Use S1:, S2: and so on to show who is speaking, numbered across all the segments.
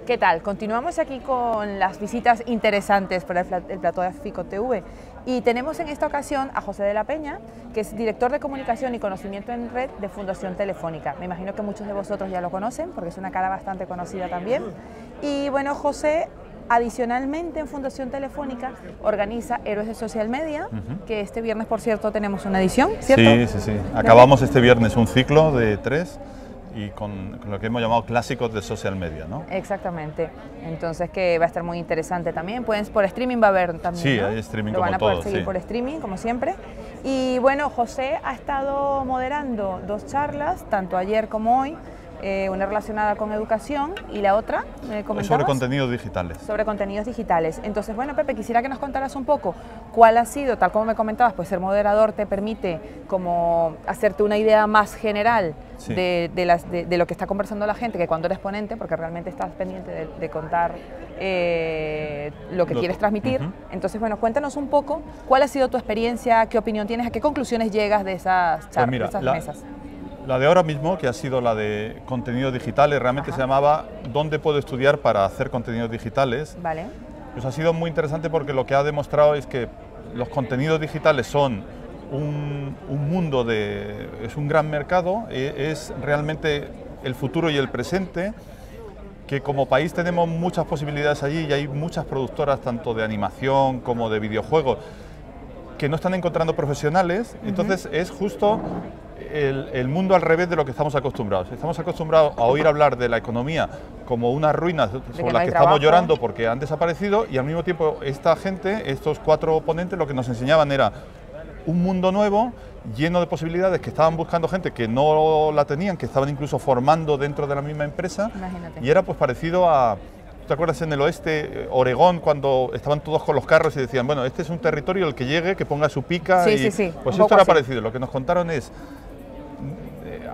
S1: ¿Qué tal? Continuamos aquí con las visitas interesantes para el plató de FICO-TV y tenemos en esta ocasión a José de la Peña, que es director de comunicación y conocimiento en red de Fundación Telefónica. Me imagino que muchos de vosotros ya lo conocen porque es una cara bastante conocida también. Y bueno, José, adicionalmente en Fundación Telefónica organiza Héroes de Social Media, que este viernes, por cierto, tenemos una edición, ¿cierto?
S2: Sí. Acabamos este viernes un ciclo de 3 y con lo que hemos llamado clásicos de social media, ¿no?
S1: Exactamente. Entonces, que va a estar muy interesante también. Pueden, por streaming va a haber también,
S2: Sí,
S1: ¿no?
S2: hay streaming
S1: lo
S2: como
S1: van a
S2: todo,
S1: poder seguir
S2: sí.
S1: por streaming, como siempre. Y bueno, José ha estado moderando 2 charlas, tanto ayer como hoy, una relacionada con educación y la otra, ¿me comentabas?
S2: Sobre contenidos digitales.
S1: Sobre contenidos digitales. Entonces, bueno, Pepe, quisiera que nos contaras un poco cuál ha sido, tal como me comentabas, pues ser moderador te permite como hacerte una idea más general
S2: Sí.
S1: de lo que está conversando la gente, que cuando eres ponente, porque realmente estás pendiente de contar lo que quieres transmitir. Entonces, bueno, cuéntanos un poco cuál ha sido tu experiencia, qué opinión tienes, a qué conclusiones llegas de esas charlas,
S2: Pues mira,
S1: de esas mesas.
S2: La de ahora mismo, que ha sido la de contenidos digitales, realmente se llamaba ¿Dónde puedo estudiar para hacer contenidos digitales?
S1: Vale.
S2: Pues ha sido muy interesante porque lo que ha demostrado es que los contenidos digitales son un mundo es un gran mercado, es realmente el futuro y el presente, que como país tenemos muchas posibilidades allí y hay muchas productoras tanto de animación como de videojuegos que no están encontrando profesionales, entonces es justo el mundo al revés de lo que estamos acostumbrados. Estamos acostumbrados a oír hablar de la economía como unas ruinas sobre las que estamos llorando porque han desaparecido, y al mismo tiempo esta gente, estos 4 ponentes, lo que nos enseñaban era un mundo nuevo, lleno de posibilidades, que estaban buscando gente que no la tenían, que estaban incluso formando dentro de la misma empresa.
S1: Imagínate.
S2: Y era pues parecido a... ¿Te acuerdas en el oeste, Oregón, cuando estaban todos con los carros y decían, bueno, este es un territorio el que llegue, que ponga su pica?
S1: Sí.
S2: Pues esto era parecido. Lo que nos contaron es,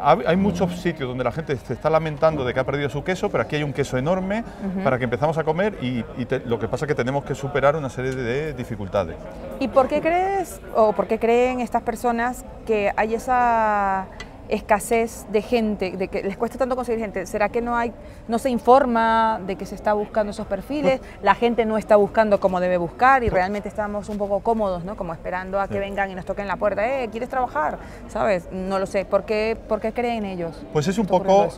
S2: hay muchos sitios donde la gente se está lamentando de que ha perdido su queso, pero aquí hay un queso enorme para que empezamos a comer y lo que pasa es que tenemos que superar una serie de dificultades.
S1: ¿Y por qué crees o por qué creen estas personas que hay esa escasez de gente, de que les cuesta tanto conseguir gente? ¿Será que no se informa de que se está buscando esos perfiles? La gente no está buscando como debe buscar y realmente estamos un poco cómodos, ¿no? Como esperando a que vengan y nos toquen la puerta. ¿Quieres trabajar? ¿Sabes? No lo sé. ¿Por qué creen ellos?
S2: Pues es un poco,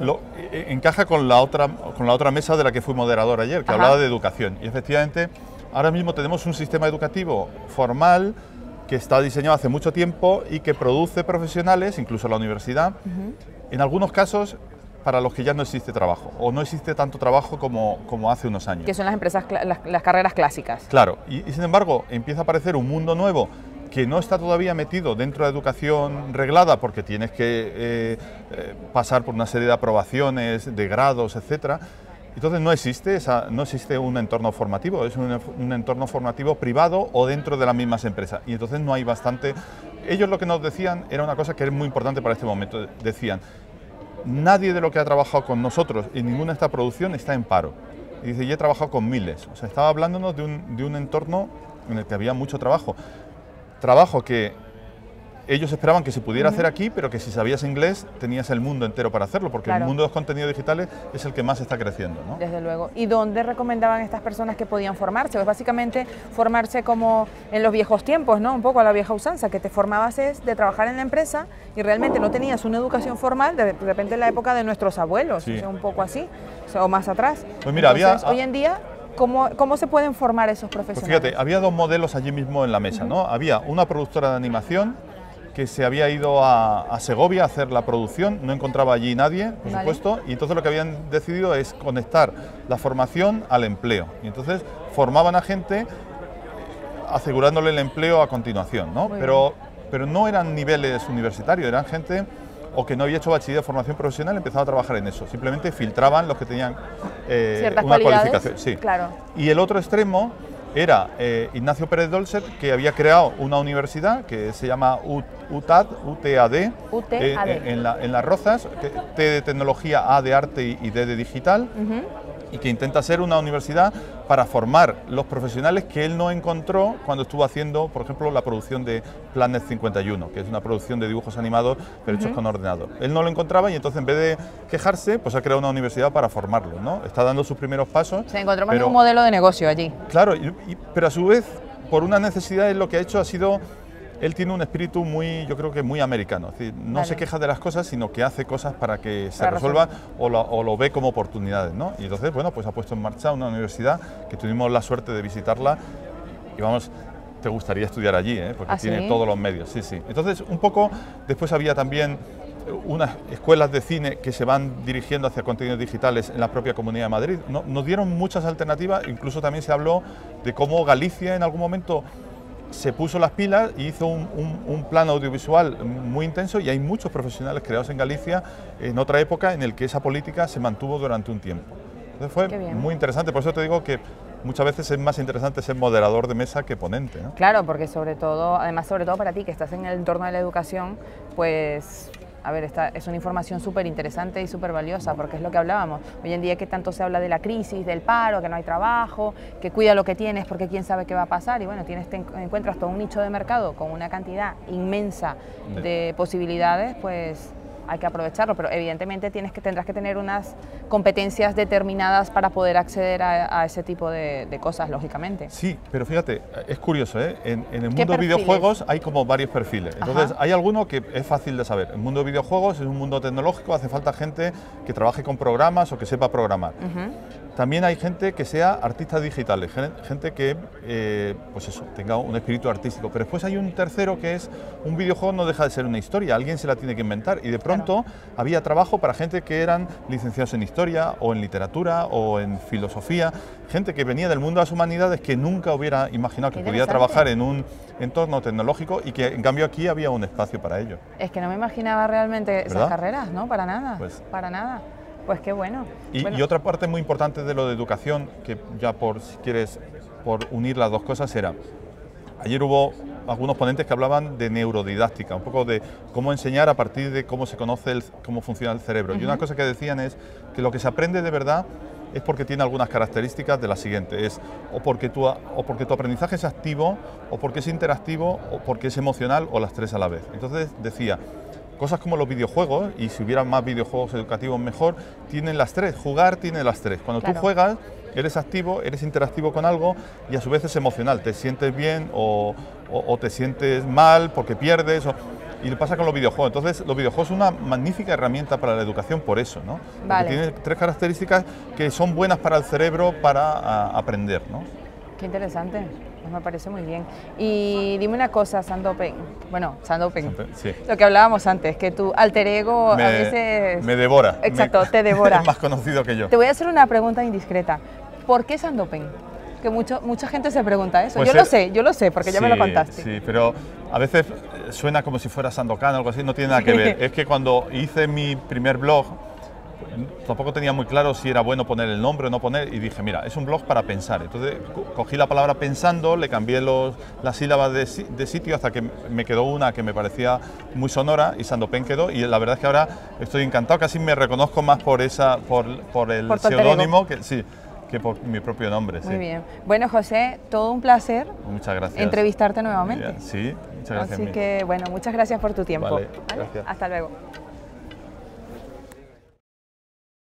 S2: encaja con la otra mesa de la que fui moderador ayer, que hablaba de educación. Y efectivamente, ahora mismo tenemos un sistema educativo formal que está diseñado hace mucho tiempo y que produce profesionales, incluso la universidad, en algunos casos para los que ya no existe trabajo, o no existe tanto trabajo como hace unos años.
S1: Que son las empresas, las carreras clásicas.
S2: Claro, y sin embargo empieza a aparecer un mundo nuevo que no está todavía metido dentro de educación reglada, porque tienes que pasar por una serie de aprobaciones, de grados, etcétera. Entonces no existe un entorno formativo, es un entorno formativo privado o dentro de las mismas empresas. Y entonces no hay bastante... Ellos lo que nos decían era una cosa que es muy importante para este momento. Decían, nadie de lo que ha trabajado con nosotros en ninguna de esta producción está en paro. Y dice, yo he trabajado con miles. O sea, estaba hablándonos de un entorno en el que había mucho trabajo. Trabajo que ellos esperaban que se pudiera hacer aquí, pero que si sabías inglés tenías el mundo entero para hacerlo, porque el mundo de los contenidos digitales es el que más está creciendo, ¿no?
S1: Desde luego. ¿Y dónde recomendaban estas personas que podían formarse? Pues básicamente formarse como en los viejos tiempos, ¿no? Un poco a la vieja usanza, que te formabas es de trabajar en la empresa y realmente no tenías una educación formal, de repente en la época de nuestros abuelos, o sea, un poco así, o más atrás.
S2: Pues mira,
S1: entonces, hoy en día, ¿cómo se pueden formar esos profesionales?
S2: Pues fíjate, había 2 modelos allí mismo en la mesa, ¿no? Había una productora de animación que se había ido a Segovia a hacer la producción, no encontraba allí nadie, por supuesto, y entonces lo que habían decidido es conectar la formación al empleo. Y entonces formaban a gente asegurándole el empleo a continuación, ¿no? Pero no eran niveles universitarios, eran gente o que no había hecho bachiller de formación profesional, empezaba a trabajar en eso. Simplemente filtraban los que tenían una cualificación. Sí.
S1: Claro.
S2: Y el otro extremo era Ignacio Pérez Dolcet, que había creado una universidad que se llama UTAD, en Las Rozas, T de tecnología, A de arte y D de digital, y que intenta ser una universidad para formar los profesionales que él no encontró cuando estuvo haciendo, por ejemplo, la producción de Planet 51, que es una producción de dibujos animados pero hechos con ordenador. Él no lo encontraba y entonces en vez de quejarse, pues ha creado una universidad para formarlo, ¿no? Está dando sus primeros pasos.
S1: Se encontró más un modelo de negocio allí.
S2: Claro, pero a su vez, por una necesidad, él lo que ha hecho ha sido... Él tiene un espíritu muy, yo creo que muy americano, es decir, no se queja de las cosas, sino que hace cosas para que se resuelvan o lo ve como oportunidades, ¿no? Y entonces, bueno, pues ha puesto en marcha una universidad que tuvimos la suerte de visitarla y vamos, te gustaría estudiar allí, porque tiene todos los medios, sí, sí. Entonces, un poco, después había también unas escuelas de cine que se van dirigiendo hacia contenidos digitales en la propia Comunidad de Madrid. Nos dieron muchas alternativas, incluso también se habló de cómo Galicia en algún momento se puso las pilas y hizo un plan audiovisual muy intenso y hay muchos profesionales creados en Galicia en otra época en el que esa política se mantuvo durante un tiempo. Entonces fue muy interesante, por eso te digo que muchas veces es más interesante ser moderador de mesa que ponente, ¿no?
S1: Claro, porque sobre todo para ti que estás en el entorno de la educación, pues... A ver, esta es una información súper interesante y súper valiosa, porque es lo que hablábamos. Hoy en día que tanto se habla de la crisis, del paro, que no hay trabajo, que cuida lo que tienes porque quién sabe qué va a pasar. Y bueno, encuentras todo un nicho de mercado con una cantidad inmensa de posibilidades, pues hay que aprovecharlo. Pero evidentemente tendrás que tener unas competencias determinadas para poder acceder a ese tipo de cosas, lógicamente.
S2: Sí, pero fíjate, es curioso, en el mundo de videojuegos hay como varios perfiles. Entonces, hay alguno que es fácil de saber. El mundo de videojuegos es un mundo tecnológico, hace falta gente que trabaje con programas o que sepa programar. También hay gente que sea artistas digitales, gente que pues eso, tenga un espíritu artístico. Pero después hay un tercero que es, un videojuego no deja de ser una historia, alguien se la tiene que inventar. Y de pronto había trabajo para gente que eran licenciados en historia o en literatura o en filosofía, gente que venía del mundo de las humanidades que nunca hubiera imaginado que podía trabajar en un entorno tecnológico y que en cambio aquí había un espacio para ello.
S1: Es que no me imaginaba realmente esas carreras, ¿no? Para nada, para nada. Pues qué bueno.
S2: Y otra parte muy importante de lo de educación, que ya si quieres, por unir las dos cosas, era, ayer hubo algunos ponentes que hablaban de neurodidáctica, un poco de cómo enseñar a partir de cómo se conoce cómo funciona el cerebro. Y una cosa que decían es que lo que se aprende de verdad es porque tiene algunas características de la siguiente, es o porque tu aprendizaje es activo, o porque es interactivo, o porque es emocional, o las tres a la vez. Entonces decía, cosas como los videojuegos, y si hubiera más videojuegos educativos mejor, tienen las tres, jugar tiene las tres. Cuando tú juegas, eres activo, eres interactivo con algo y a su vez es emocional, te sientes bien o te sientes mal porque pierdes. Y le pasa con los videojuegos. Entonces, los videojuegos son una magnífica herramienta para la educación por eso, ¿no? Porque tiene tres características que son buenas para el cerebro para aprender, ¿no?
S1: Qué interesante. Pues me parece muy bien. Y dime una cosa, Sandopen. Bueno, Sandopen.
S2: Sí.
S1: Lo que hablábamos antes, que tu alter ego a veces...
S2: Me devora.
S1: Exacto, te devora.
S2: Es más conocido que yo.
S1: Te voy a hacer una pregunta indiscreta. ¿Por qué Sandopen? Que mucha gente se pregunta eso.
S2: Pues
S1: yo lo sé, porque ya me lo contaste.
S2: Sí, pero a veces suena como si fuera Sandokan o algo así, no tiene nada que ver. Es que cuando hice mi primer blog, tampoco tenía muy claro si era bueno poner el nombre o no poner, y dije, mira, es un blog para pensar. Entonces cogí la palabra pensando, le cambié las sílabas de sitio hasta que me quedó una que me parecía muy sonora y Sandopen quedó, y la verdad es que ahora estoy encantado, casi me reconozco más por el seudónimo que por mi propio nombre.
S1: Muy bien. Bueno, José, todo un placer.
S2: Muchas gracias.
S1: Entrevistarte nuevamente.
S2: Sí, muchas gracias.
S1: Así que, bueno, muchas gracias por tu tiempo.
S2: Vale, gracias.
S1: Hasta luego.